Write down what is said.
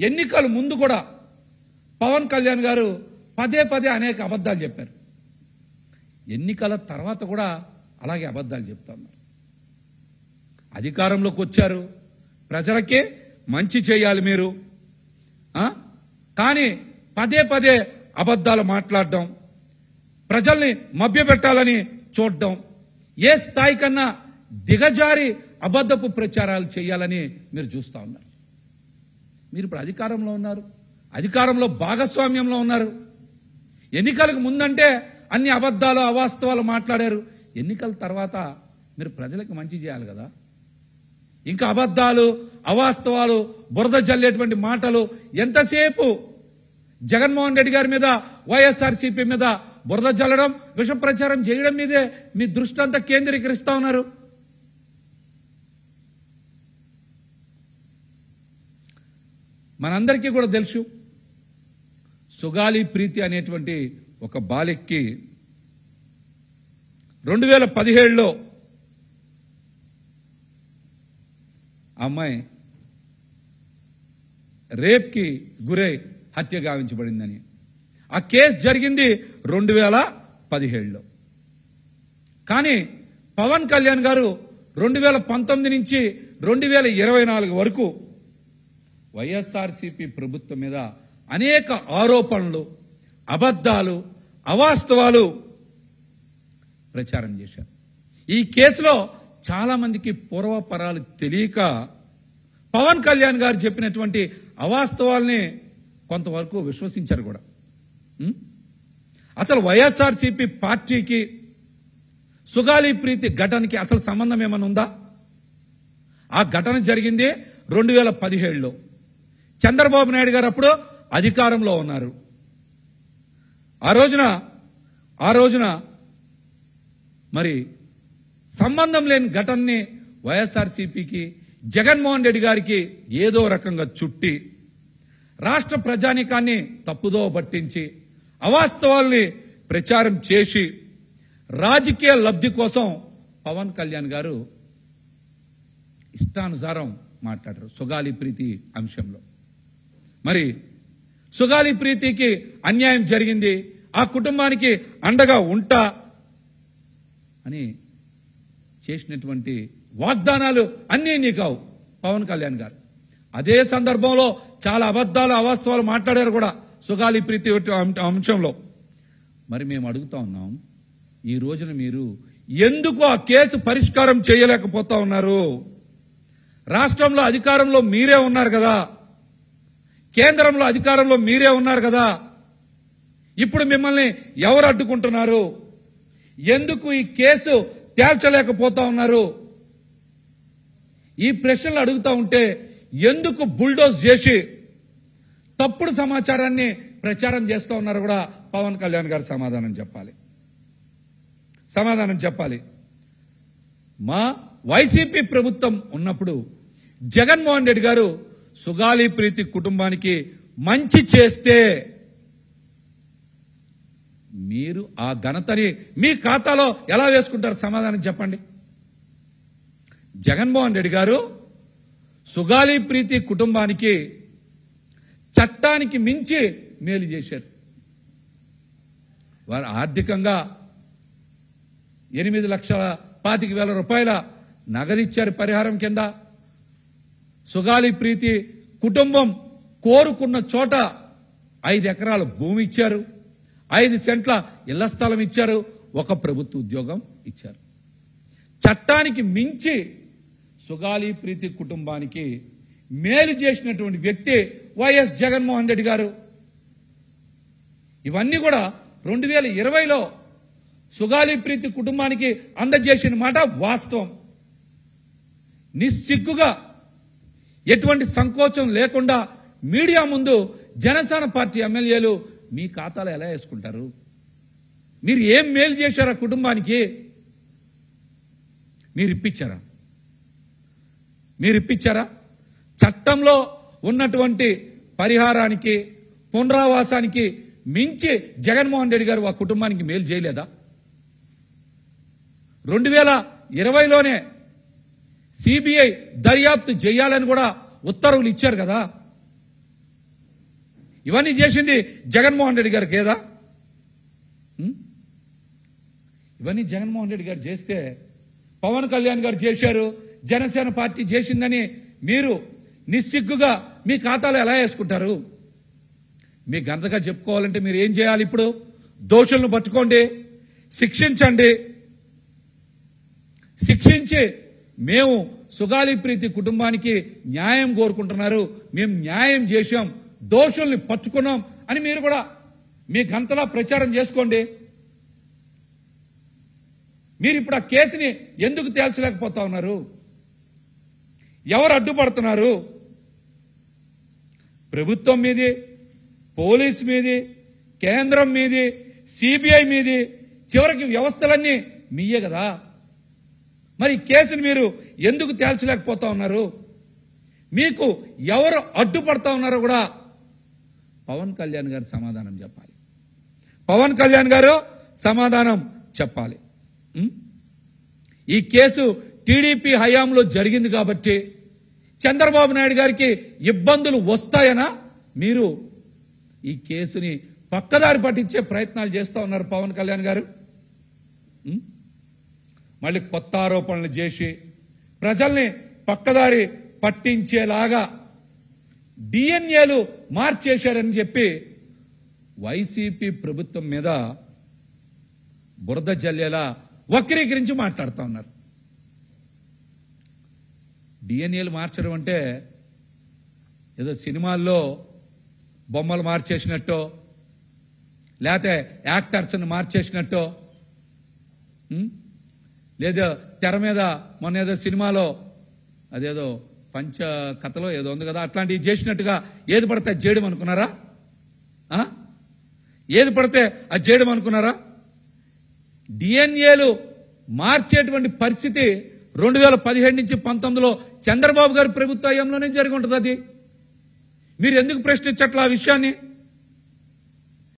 ఎన్నికల ముందు కూడా పవన్ కళ్యాణ్ గారు పదే పదే అనేక అబద్ధాలు చెప్పారు. ఎన్నికల తర్వాత కూడా అలాగే అబద్ధాలు చెప్తున్నారు. అధికారంలోకి వచ్చారు, ప్రజలకే మంచి చేయాలి మీరు, కానీ పదే పదే అబద్ధాలు మాట్లాడడం, ప్రజల్ని మభ్యపెట్టాలని చూడడం, ఏ స్థాయి కన్నా దిగజారి అబద్ధపు ప్రచారాలు చేయాలని మీరు చూస్తూ ఉన్నారు. మీరు ఇప్పుడు అధికారంలో ఉన్నారు, అధికారంలో భాగస్వామ్యంలో ఉన్నారు. ఎన్నికలకు ముందంటే అన్ని అబద్ధాలు అవాస్తవాలు మాట్లాడారు. ఎన్నికల తర్వాత మీరు ప్రజలకు మంచి చేయాలి కదా. ఇంకా అబద్ధాలు అవాస్తవాలు బురద జల్లేటువంటి మాటలు ఎంతసేపు జగన్మోహన్ రెడ్డి గారి మీద వైఎస్ఆర్సీపీ మీద బురద జల్లడం విష ప్రచారం చేయడం మీదే మీ దృష్టి అంతా కేంద్రీకరిస్తా ఉన్నారు. మనందరికీ కూడా తెలుసు, సుగాలి ప్రీతి అనేటువంటి ఒక బాలికకి 2017లో అమ్మాయి రేప్కి గురై హత్య గావించబడిందని. ఆ కేసు జరిగింది 2017లో. కానీ పవన్ కళ్యాణ్ గారు 2019 నుంచి 2024 వరకు వైఎస్ఆర్సీపీ ప్రభుత్వం మీద అనేక ఆరోపణలు, అబద్ధాలు, అవాస్తవాలు ప్రచారం చేశారు. ఈ కేసులో చాలా మందికి పూర్వపరాలు తెలియక పవన్ కళ్యాణ్ గారు చెప్పినటువంటి అవాస్తవాల్ని కొంతవరకు విశ్వసించారు కూడా. అసలు వైఎస్ఆర్సీపీ పార్టీకి సుగాలి ప్రీతి ఘటనకి అసలు సంబంధం ఏమైనా ఉందా? ఆ ఘటన జరిగింది 2017లో. చంద్రబాబు నాయుడు గారు అప్పుడు అధికారంలో ఉన్నారు. ఆ రోజున మరి సంబంధం లేని ఘటనని వైఎస్ఆర్సీపీకి జగన్మోహన్ రెడ్డి గారికి ఏదో రకంగా చుట్టి రాష్ట్ర ప్రజానీకాన్ని తప్పుదో పట్టించి అవాస్తవాల్ని ప్రచారం చేసి రాజకీయ లబ్ధి కోసం పవన్ కళ్యాణ్ గారు ఇష్టానుసారం మాట్లాడారు సుగాలి ప్రీతి అంశంలో. మరి సుగాలి ప్రీతికి అన్యాయం జరిగింది, ఆ కుటుంబానికి అండగా ఉంటా అని చేసినటువంటి వాగ్దానాలు అన్నీ నీకావు పవన్ కళ్యాణ్ గారు. అదే సందర్భంలో చాలా అబద్ధాలు అవాస్తవాలు మాట్లాడారు కూడా సుగాలి ప్రీతి అంశంలో. మరి మేము అడుగుతా ఉన్నాం, ఈ రోజున మీరు ఎందుకు ఆ కేసు పరిష్కారం చేయలేకపోతా ఉన్నారు? రాష్ట్రంలో అధికారంలో మీరే ఉన్నారు కదా, కేంద్రంలో అధికారంలో మీరే ఉన్నారు కదా, ఇప్పుడు మిమ్మల్ని ఎవరు అడ్డుకుంటున్నారు? ఎందుకు ఈ కేసు తేల్చలేకపోతా ఉన్నారు? ఈ ప్రశ్నలు అడుగుతా ఉంటే ఎందుకు బుల్డోజ్ చేసి తప్పుడు సమాచారాన్ని ప్రచారం చేస్తూ ఉన్నారు కూడా పవన్ కళ్యాణ్ గారు సమాధానం చెప్పాలి. మా వైసీపీ ప్రభుత్వం ఉన్నప్పుడు జగన్మోహన్ రెడ్డి గారు సుగాలి ప్రీతి కుటుంబానికి మంచి చేస్తే మీరు ఆ ఘనతని మీ ఖాతాలో ఎలా వేసుకుంటారు? సమాధానం చెప్పండి. జగన్మోహన్ రెడ్డి గారు సుగాలి ప్రీతి కుటుంబానికి చట్టానికి మించి మేలు చేశారు. వారు ఆర్థికంగా 8,25,000 రూపాయల నగదిచ్చారు పరిహారం కింద. సుగాలి ప్రీతి కుటుంబం కోరుకున్న చోట 5 ఎకరాల భూమి ఇచ్చారు, 5 సెంట్ల ఇళ్ల స్థలం ఇచ్చారు, ఒక ప్రభుత్వ ఉద్యోగం ఇచ్చారు. చట్టానికి మించి సుగాలి ప్రీతి కుటుంబానికి మేలు చేసినటువంటి వ్యక్తి వైఎస్ జగన్మోహన్ రెడ్డి గారు. ఇవన్నీ కూడా 2020లో సుగాలి ప్రీతి కుటుంబానికి అందజేసిన మాట వాస్తవం. నిస్సిగ్గుగా ఎటువంటి సంకోచం లేకుండా మీడియా ముందు జనసేన పార్టీ ఎమ్మెల్యేలు మీ ఖాతాలో ఎలా వేసుకుంటారు? మీరు ఏం మేలు చేశారా కుటుంబానికి? మీరు ఇప్పించారా? చట్టంలో ఉన్నటువంటి పరిహారానికి పునరావాసానికి మించి జగన్మోహన్ రెడ్డి గారు ఆ కుటుంబానికి మేలు చేయలేదా? 2020లోనే సిబిఐ దర్యాప్తు చేయాలని కూడా ఉత్తర్వులు ఇచ్చారు కదా. ఇవన్నీ చేసింది జగన్మోహన్ రెడ్డి గారికి ఏదా? ఇవన్నీ జగన్మోహన్ రెడ్డి గారు చేస్తే పవన్ కళ్యాణ్ గారు చేశారు, జనసేన పార్టీ చేసిందని మీరు నిస్సిగ్గుగా మీ ఖాతాలో ఎలా వేసుకుంటారు? మీ ఘనతగా చెప్పుకోవాలంటే మీరు ఏం చేయాలి? ఇప్పుడు దోషులను పట్టుకోండి, శిక్షించండి. శిక్షించి మేము సుగాలి ప్రీతి కుటుంబానికి న్యాయం కోరుకుంటున్నారు, మేము న్యాయం చేశాం, దోషుల్ని పట్టుకున్నాం అని మీరు కూడా మీ గంతలా ప్రచారం చేసుకోండి. మీరు ఇప్పుడు ఆ కేసుని ఎందుకు తేల్చలేకపోతా ఉన్నారు? ఎవరు అడ్డుపడుతున్నారు? ప్రభుత్వం మీది, పోలీస్ మీది, కేంద్రం మీది, సిబిఐ మీది, చివరికి వ్యవస్థలన్నీ మీయే కదా. మరి కేసుని మీరు ఎందుకు తేల్చలేకపోతా ఉన్నారు? మీకు ఎవరు అడ్డుపడతా ఉన్నారో కూడా పవన్ కళ్యాణ్ గారు సమాధానం చెప్పాలి. పవన్ కళ్యాణ్ గారు సమాధానం చెప్పాలి. ఈ కేసు టీడీపీ హయాంలో జరిగింది కాబట్టి చంద్రబాబు నాయుడు గారికి ఇబ్బందులు వస్తాయనా మీరు ఈ కేసుని పక్కదారి పట్టించే ప్రయత్నాలు చేస్తూ ఉన్నారు పవన్ కళ్యాణ్ గారు? మళ్ళీ కొత్త ఆరోపణలు చేసి ప్రజల్ని పక్కదారి పట్టించేలాగా డిఎన్ఏలు మార్చేశారని చెప్పి వైసీపీ ప్రభుత్వం మీద బురద జల్లేలా వక్రీకరించి మాట్లాడుతూ ఉన్నారు. డిఎన్ఏలు మార్చడం అంటే ఏదో సినిమాల్లో బొమ్మలు మార్చేసినట్టో లేకపోతే యాక్టర్స్ని మార్చేసినట్టో, లేదా తెర మీద మొన్న ఏదో సినిమాలో అదేదో పంచ కథలో ఏదో ఉంది కదా, అట్లాంటివి చేసినట్టుగా ఏది పడితే అది చేయడం అనుకున్నారా? ఏది పడితే అది చేయడం అనుకున్నారా? డిఎన్ఏలు మార్చేటువంటి పరిస్థితి 2017 నుంచి 19లో చంద్రబాబు గారి ప్రభుత్వ హయాంలోనే జరిగి ఉంటుంది. అది మీరు ఎందుకు ప్రశ్నించట్లా ఆ విషయాన్ని?